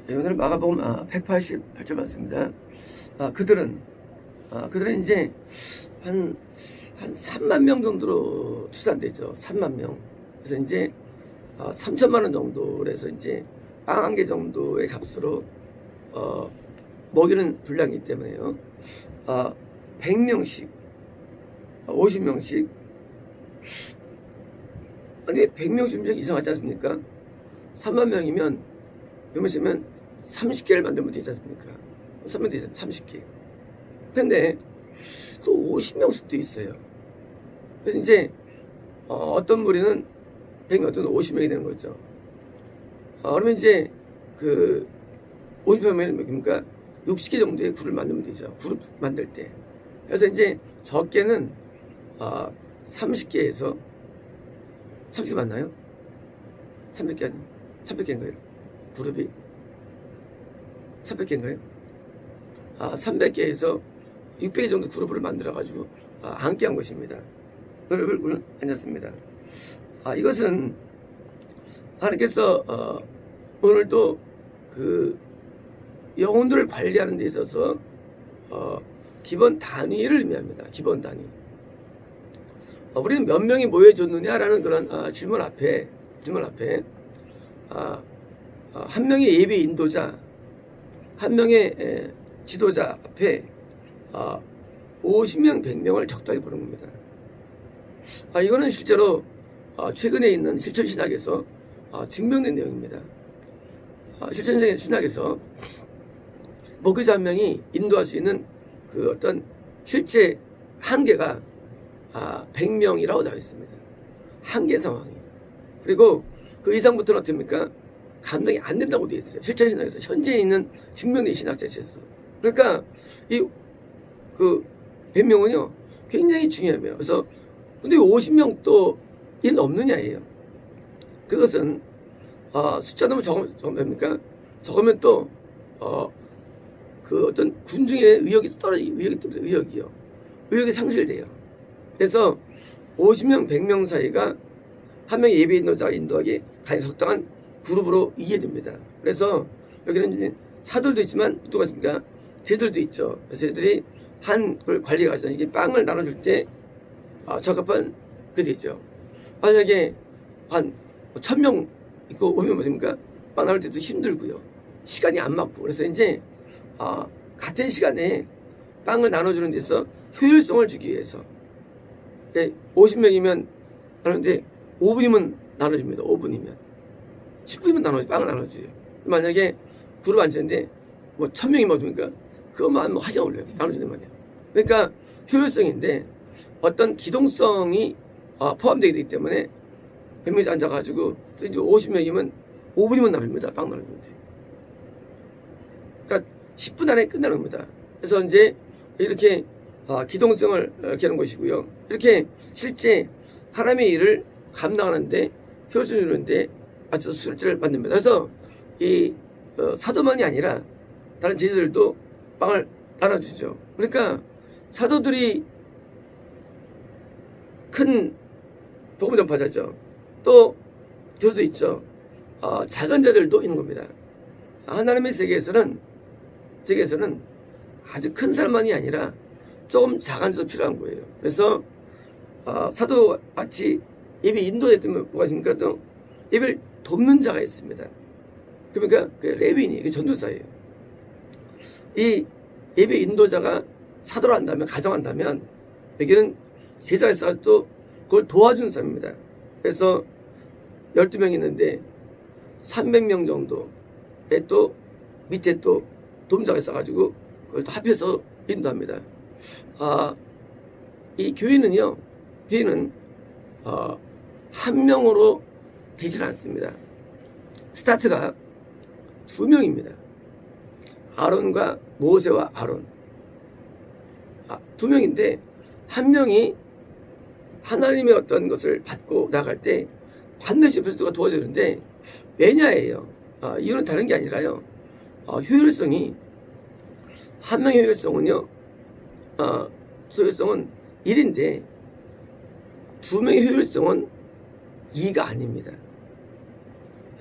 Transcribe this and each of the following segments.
오늘 마가복음 188절 맞습니다. 그들은 이제 한 3만 명 정도로 추산되죠. 3만 명. 그래서 이제 3천만 원 정도로 해서 이제 빵 한 개 정도의 값으로 먹이는 분량이기 때문에요. 100명씩 50명씩 아니 100명씩 좀 이상하지 않습니까? 3만 명이면 몇명씩이면 30개를 만들면 되지 않습니까? 3명 되죠. 30개. 근데 또 50명씩도 있어요. 그래서 이제 어떤 무리는 100명, 어떤 50명이 되는 거죠. 그러면 이제 그 50명이면 뭡니까? 60개 정도의 굴을 만들면 되죠. 그룹 만들 때. 그래서 이제 적게는 30개에서 30개 맞나요? 300개 아니에요? 300개인가요? 그룹이 300개인가요? 300개에서 600개 정도 그룹을 만들어가지고 함께 한 것입니다. 그룹을 앉았습니다. 이것은 하나님께서 오늘도 그 영혼들을 관리하는 데 있어서 기본 단위를 의미합니다. 기본 단위. 우리는 몇 명이 모여줬느냐라는 그런 질문 앞에 한 명의 예배 인도자, 한 명의 지도자 앞에 50명, 100명을 적당히 보는 겁니다. 이거는 실제로 최근에 있는 실천신학에서 증명된 내용입니다. 실천신학에서 목회자 한 명이 인도할 수 있는 그 어떤 실제 한계가 100명이라고 나와 있습니다. 한계 상황이. 그리고 그 이상부터는 어떻습니까? 감당이 안 된다고 되어 있어요. 실천신학에서 현재 있는 증명된 신학자체에서. 그러니까 그 100명은요 굉장히 중요해요. 그래서 근데 50명 또 일 없느냐예요. 그것은 숫자 너무 적으니까 적으면 또 그 어떤 군중의 의욕이 떨어지기 때문에 의욕이 상실돼요. 그래서 50명, 100명 사이가 한 명의 예배 인도자가 인도하기 가장 적당한 그룹으로 이해됩니다. 그래서 여기는 사들도 있지만 누가 있습니까? 쟤들도 있죠. 그래서 쟤들이 한 걸 관리가 하잖아요. 이게 빵을 나눠줄 때 적합한 그 되죠. 만약에 한 1000명 있고 오면 뭐습니까? 빵 나눌 때도 힘들고요. 시간이 안 맞고. 그래서 이제 같은 시간에 빵을 나눠주는 데서 효율성을 주기 위해서 50명이면 나누는데 5분이면 나눠줍니다. 5분이면 10분이면 빵을 나눠줘요. 만약에 그룹 앉았는데 뭐 1000명이 먹습니까? 그것만 뭐 하지 않을래요. 나눠주는 말이에요. 그러니까 효율성인데 어떤 기동성이 포함되어 있기 때문에 100명이 앉아가지고 또 이제 50명이면 5분이면 나눕니다. 빵 나누는데. 그러니까 10분 안에 끝나는 겁니다. 그래서 이제 이렇게 기동성을 이렇게 하는 것이고요. 이렇게 실제 하나님의 일을 감당하는데 효율성을 주는데 맞춰서 술제를 만듭니다. 그래서 이 사도만이 아니라 다른 제자들도 빵을 나눠주죠. 그러니까 사도들이 큰 복음 전파자죠. 또 교수도 있죠. 작은 자들도 있는 겁니다. 하나님의 세계에서는 아주 큰 사람만이 아니라 조금 작은 자도 필요한 거예요. 그래서 사도같이 예배 인도했던 뭐가 있습니까? 또 예배를 돕는 자가 있습니다. 그러니까 그 레위인이 그 전도사예요. 이 예배 인도자가 사도를 한다면, 가정한다면 여기는 제자가 있어서 또 그걸 도와주는 사람입니다. 그래서 12명 있는데 300명 정도에 또 밑에 또 도움자가 있어가지고 그걸 또 합해서 인도합니다. 이 교회는 한 명으로 되질 않습니다. 스타트가 2명입니다. 아론과 모세와 아론. 2명인데 한 명이 하나님의 어떤 것을 받고 나갈 때 반드시 옆에서 누가 도와주는데 왜냐예요. 이유는 다른 게 아니라요. 효율성이 한 명의 효율성은요. 효율성은 1인데 2명의 효율성은 2가 아닙니다.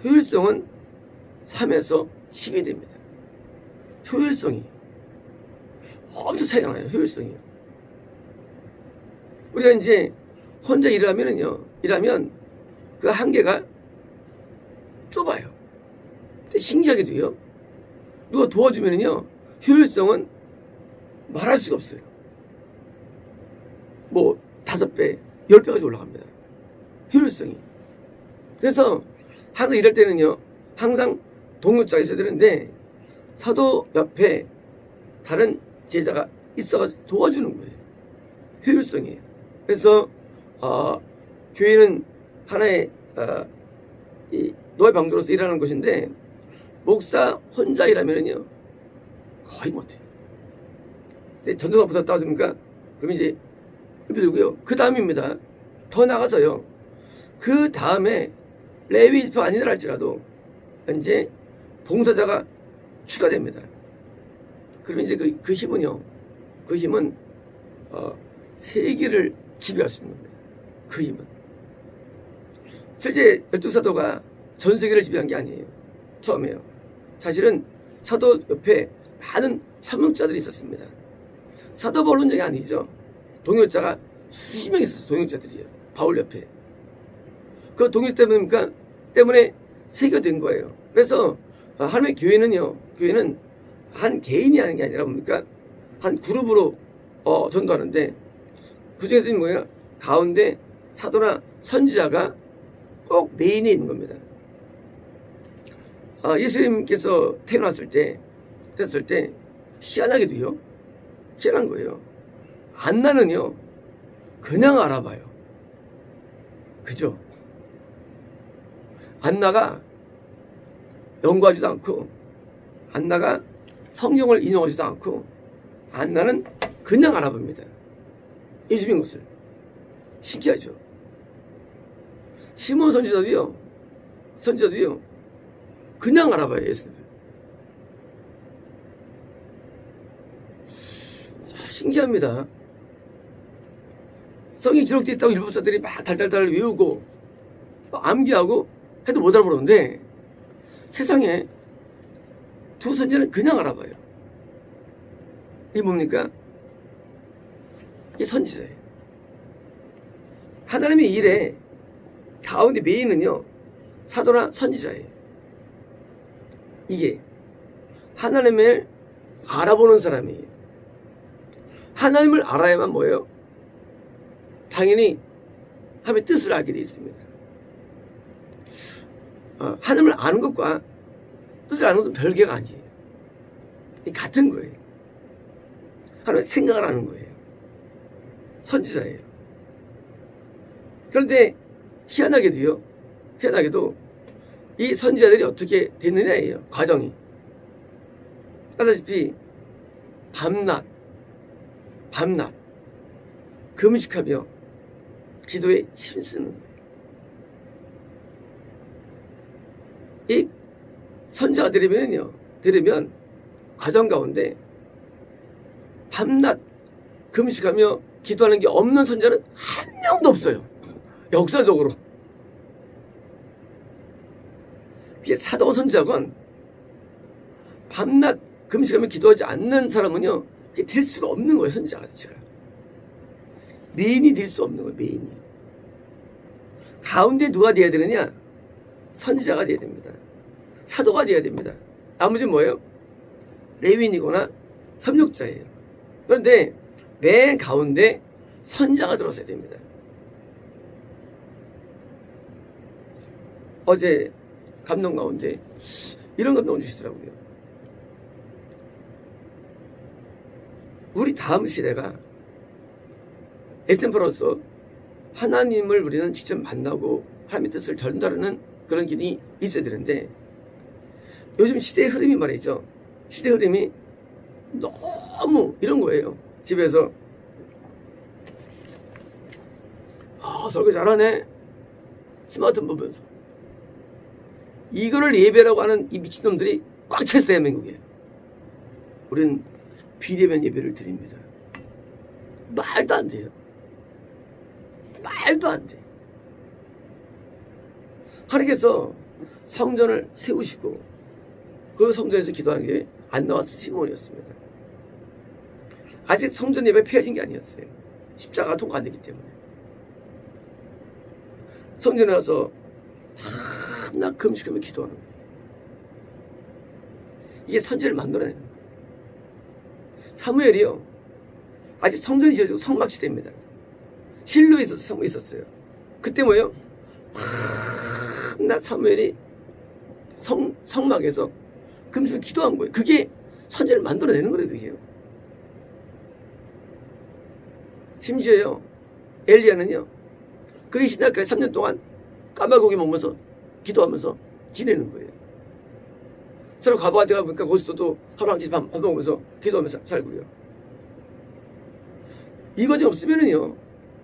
효율성은 3에서 힘이 됩니다. 효율성이 엄청 차이가 나요. 효율성이요. 우리가 이제 혼자 일하면 그 한계가 좁아요. 근데 신기하게도요, 누가 도와주면은요, 효율성은 말할 수가 없어요. 뭐 5배, 10배까지 올라갑니다. 효율성이. 그래서 항상 일할 때는요, 항상 동료자가 있어야 되는데 사도 옆에 다른 제자가 있어가지고 도와주는 거예요. 효율성이에요. 그래서 교회는 하나의 이 노예 방도로서 일하는 것인데, 목사 혼자 일하면은요 거의 못해요. 근데 전도사 붙었다 하니까 그럼 이제 들고요. 그 다음입니다. 더 나가서요, 그 다음에 레위 지파 아니라 할지라도 이제 봉사자가 추가됩니다. 그러면 이제 그 힘은 세계를 지배할 수 있는 겁니다. 그 힘은. 실제 12사도가 전 세계를 지배한 게 아니에요. 처음에요. 사실은 사도 옆에 많은 협력자들이 있었습니다. 사도 바울론적이 아니죠. 동역자가 수십 명 있었어요. 동역자들이요. 바울 옆에. 그 동역 때문에 세계화된 거예요. 그래서 하나님의 교회는 한 개인이 하는 게 아니라 뭡니까? 한 그룹으로 전도하는데, 그 중에서 뭐예요? 가운데 사도나 선지자가 꼭 메인에 있는 겁니다. 예수님께서 태어났을 때 희한하게도요, 희한한 거예요. 안나는요 그냥 알아봐요. 그죠? 안나가 연구하지도 않고, 안나가 성경을 인용하지도 않고, 안나는 그냥 알아봅니다. 예수님 것을. 신기하죠? 시몬 선지자도요 그냥 알아봐요. 예수님을. 신기합니다. 성이 기록되어 있다고 율법사들이 막 달달달 외우고 암기하고 해도 못 알아보는데, 세상에 두 선지자는 그냥 알아봐요. 이게 뭡니까? 이게 선지자예요. 하나님의 일에 가운데 메인은요 사도나 선지자예요. 이게 하나님을 알아보는 사람이에요. 하나님을 알아야만 뭐예요? 당연히 하나님의 뜻을 알게 되어 있습니다. 하나님을 아는 것과 뜻을 아는 것은 별개가 아니에요. 같은 거예요. 하나님의 생각을 아는 거예요. 선지자예요. 그런데 희한하게도 이 선지자들이 어떻게 됐느냐예요. 과정이. 아다시피 밤낮 금식하며 기도에 힘쓰는 거예요. 이 선지자가 되려면 과정 가운데 밤낮 금식하며 기도하는 게 없는 선지자는 한 명도 없어요. 역사적으로. 이게 사도 선지자건 밤낮 금식하며 기도하지 않는 사람은요, 이게 될 수가 없는 거예요. 선지자 자체가 메인이 될 수 없는 거예요. 메인이. 가운데 누가 돼야 되느냐? 선지자가 돼야 됩니다. 사도가 돼야 됩니다. 나머지는 뭐예요? 레위인이거나 협력자예요. 그런데 맨 가운데 선지자가 들어서야 됩니다. 어제 감동 가운데 이런 감동을 주시더라고요. 우리 다음 시대가 엑템퍼로서 하나님을 우리는 직접 만나고 하나님의 뜻을 전달하는 그런 길이 있어야 되는데, 요즘 시대의 흐름이 말이죠. 시대 흐름이 너무 이런 거예요. 집에서 설교 잘하네, 스마트폰 보면서. 이거를 예배라고 하는 이 미친놈들이 꽉 찼어요. 대한민국에. 우리는 비대면 예배를 드립니다. 말도 안 돼요. 말도 안 돼. 하나님께서 성전을 세우시고 그 성전에서 기도하는 게 안 나와서 시몬이었습니다. 아직 성전 예배 폐해진 게 아니었어요. 십자가가 통과 안 됐기 때문에. 성전에 와서 밤낮 금식하며 기도하는 거예요. 이게 선지를 만들어내는 거예요. 사무엘이요, 아직 성전이 지어지고 성막 시대입니다. 실로에 있었어요. 그때 뭐예요? 밤낮 사무엘이 성막에서 금식을 기도한 거예요. 그게 선지를 만들어내는 거예요. 그게요. 심지어요, 엘리야는요, 그리 신학교에 3년 동안 까마고기 먹으면서 기도하면서 지내는 거예요. 서로 과부한테 가보니까 거기서도 또 하루 한 끼 밥 먹으면서 기도하면서 살고요. 이것이 없으면은요,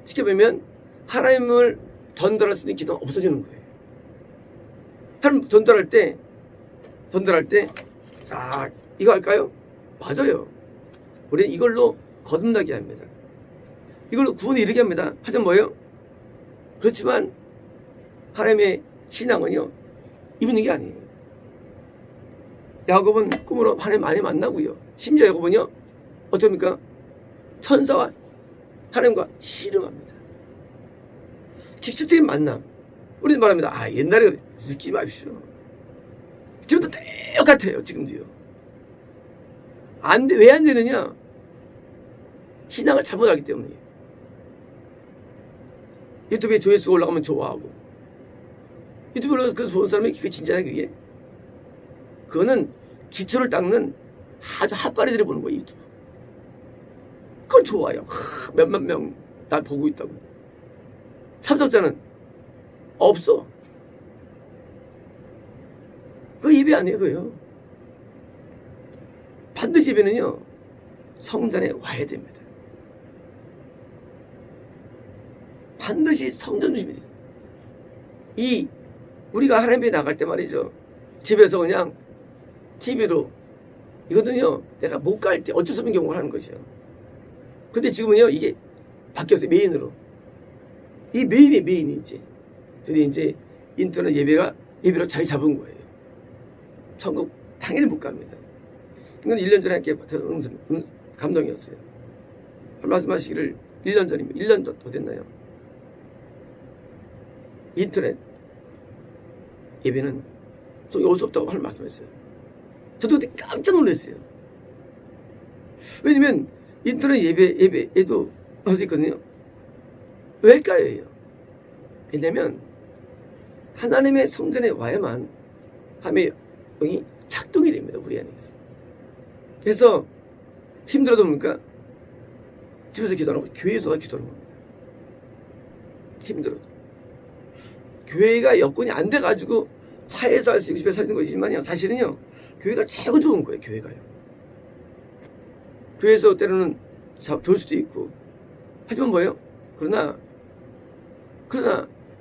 지켜보면 하나님을 전달할 수 있는 기도가 없어지는 거예요. 하나님 전달할 때, 자, 이거 할까요? 맞아요. 우리는 이걸로 거듭나게 합니다. 이걸로 구원에 이르게 합니다. 하지만 뭐예요? 그렇지만 하나님의 신앙은요, 입는 게 아니에요. 야곱은 꿈으로 하나님 많이 만나고요. 심지어 야곱은요, 어떻습니까? 천사와 하나님과 씨름합니다. 직접적인 만남. 우리는 말합니다. 아, 옛날에 웃지 마십시오. 지금도 똑같아요. 지금도요. 안 돼. 왜 안 되느냐? 신앙을 잘못하기 때문이에요. 유튜브에 조회수가 올라가면 좋아하고, 유튜브로 그 보는 사람이 그게 진짜냐, 그게? 그거는 기초를 닦는 아주 핫바리들이 보는 거예요, 유튜브. 그건 좋아요. 몇만 명 나 보고 있다고. 참석자는 없어. 그 예배 아니에요, 그거요. 반드시 예배는요, 성전에 와야 됩니다. 반드시 성전 중심이 돼요. 우리가 하나님 앞에 나갈 때 말이죠, 집에서 그냥 TV로, 이거는요, 내가 못 갈 때 어쩔 수 없는 경우를 하는 것이요. 근데 지금은요, 이게 바뀌었어요. 메인으로. 이 메인이 이제 드디어 이제 인터넷 예배로 자리 잡은 거예요. 천국 당연히 못 갑니다. 이건 1년 전에 이렇게 감동이었어요. 말씀하시기를 1년 전이면 1년 더 됐나요? 인터넷 예배는 속이 올 수 없다고 하는 말씀했어요. 저도 그때 깜짝 놀랐어요. 왜냐면 인터넷 예배에도 할 수 있거든요. 왜일까요? 왜냐면 하나님의 성전에 와야만 하나님의 영이 작동이 됩니다. 우리 안에서. 그래서 힘들어도 뭡니까? 집에서 기도하는 거, 교회에서 기도하는 겁니다. 힘들어도. 교회가 여건이 안 돼가지고 사회에서 할 수 있고 집에서 할 수 있는 거지만요, 사실은요, 교회가 최고 좋은 거예요. 교회가요. 교회에서 때로는 좋을 수도 있고, 하지만 뭐예요? 그러나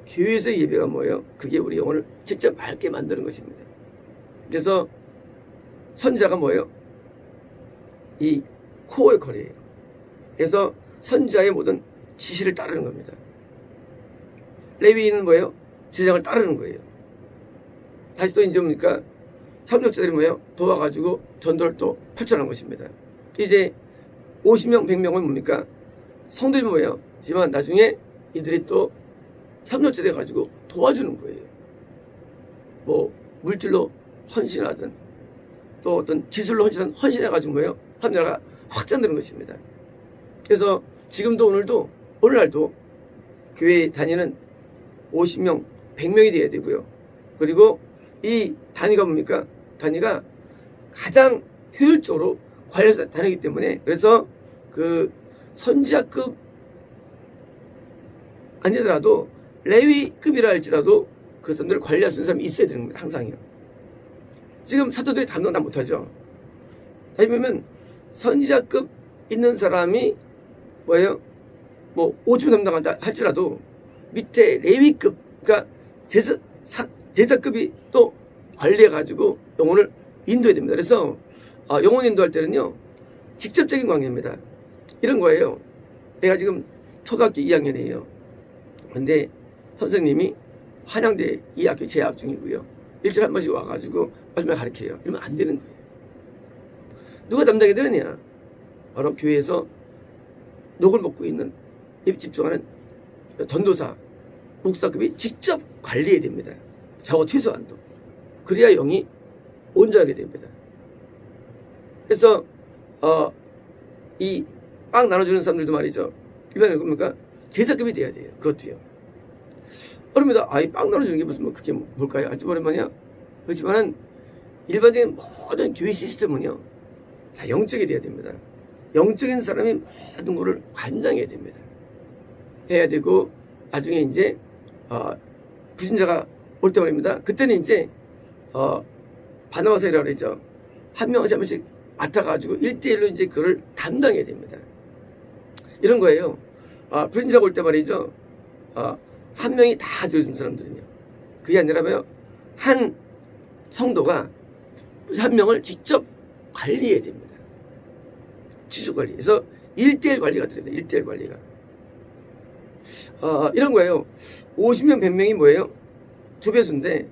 교회에서의 예배가 뭐예요? 그게 우리 영혼을 직접 맑게 만드는 것입니다. 그래서 선지자가 뭐예요? 이 코어의 거리예요. 그래서 선지자의 모든 지시를 따르는 겁니다. 레위인은 뭐예요? 제장을 따르는 거예요. 다시 또 이제 뭡니까? 협력자들이 뭐예요? 도와가지고 전도를 또 펼쳐나가는 것입니다. 이제 50명, 100명은 뭡니까? 성도이 뭐예요? 하지만 나중에 이들이 또 협력자 돼가지고 도와주는 거예요. 뭐 물질로 헌신하든 또 어떤 기술로 헌신해가지고 뭐예요? 함나라가 확장되는 것입니다. 그래서 지금도 오늘날도 교회에 다니는 50명, 100명이 돼야 되고요. 그리고 이 단위가 뭡니까? 단위가 가장 효율적으로 관리해서 다니기 때문에, 그래서 그 선지자급 아니더라도 레위급이라 할지라도 그 사람들을 관리할 수 있는 사람이 있어야 되는 겁니다. 항상요. 지금 사도들이 담당 다 못하죠. 다시 보면 선지자급 있는 사람이 뭐예요? 뭐 5점 담당한다 할지라도 밑에 레위급, 그러니까 제자급이 또 관리해가지고 영혼을 인도해야 됩니다. 그래서 영혼 인도할 때는요, 직접적인 관계입니다. 이런 거예요. 내가 지금 초등학교 2학년이에요. 근데 선생님이 한양대 2학기 재학 중이고요. 일주일에 한 번씩 와가지고 마지막에 가르쳐요. 이러면 안 되는 거예요. 누가 담당이 되느냐? 바로 교회에서 녹을 먹고 있는 입 집중하는 전도사, 목사급이 직접 관리해야 됩니다. 적어 최소한도. 그래야 영이 온전하게 됩니다. 그래서 이 빵 나눠주는 사람들도 말이죠. 일반적으로 뭡니까? 제사급이 돼야 돼요. 그것도요. 그럽니다. 이 빵 나눠주는 게 무슨 그게 뭘까요? 알지 모르면요. 그렇지만은 일반적인 모든 교회 시스템은요, 다 영적이 돼야 됩니다. 영적인 사람이 모든 것을 관장해야 됩니다. 해야 되고 나중에 이제 불신자가 올 때 말입니다. 그때는 이제 바나바사이라고 그러죠. 한 명씩 한 명씩 맡아가지고 1대1로 이제 그걸 담당해야 됩니다. 이런 거예요. 불신자가 올 때 말이죠. 한 명이 다 요즘 사람들은요. 그게 아니라면 한 성도가 한 명을 직접 관리해야 됩니다. 지속 관리. 그래서 1대1 관리가 들어야 돼요. 1대1 관리가. 이런 거예요. 50명, 100명이 뭐예요? 2배수인데,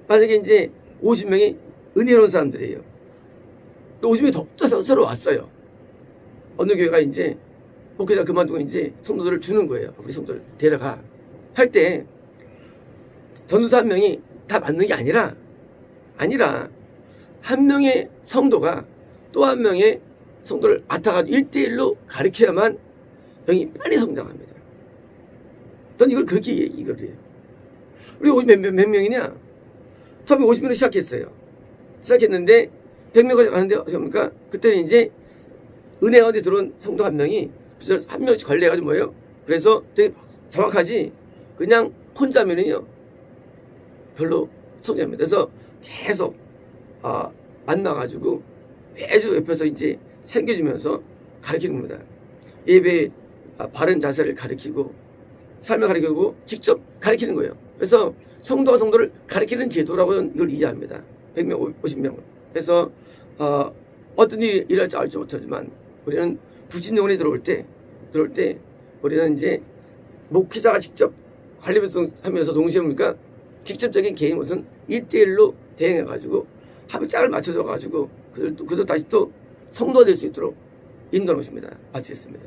만약에 이제 50명이 은혜로운 사람들이에요. 또 50명이 더 서로 왔어요. 어느 교회가 이제 목회자 그만두고 이제 성도들을 주는 거예요. 우리 성도들 데려가. 할 때, 전도사 한 명이 다 맞는 게 아니라, 한 명의 성도가 또 한 명의 성도를 맡아가지고 1대1로 가르쳐야만 영이 빨리 성장합니다. 전 이걸 그렇게 이거래요. 우리 50몇 명이냐? 처음에 50명으로 시작했어요. 시작했는데 100명까지 가는데 어떻습니까? 그때는 이제 은혜 가운데 들어온 성도 한 명이 한 명씩 관리해가지고 뭐예요? 그래서 되게 정확하지. 그냥 혼자면은요 별로 성장합니다. 그래서 계속 만나가지고 매주 옆에서 이제 챙겨주면서 가르치는 겁니다. 예배 바른 자세를 가르치고 삶을 가르치고 직접 가르치는 거예요. 그래서 성도가 성도를 가르치는 제도라고 이걸 이해합니다. 100명, 50명. 그래서 어떤 일이 일할지 알지 못하지만 우리는 부진영혼이 들어올 때 우리는 이제 목회자가 직접 관리하면서 동시에 뭡니까? 직접적인 개인 것은 1대1로 대행해가지고 합의 짝을 맞춰줘가지고 그들 다시 또 성도가 될 수 있도록 인도하는 것입니다. 마치겠습니다.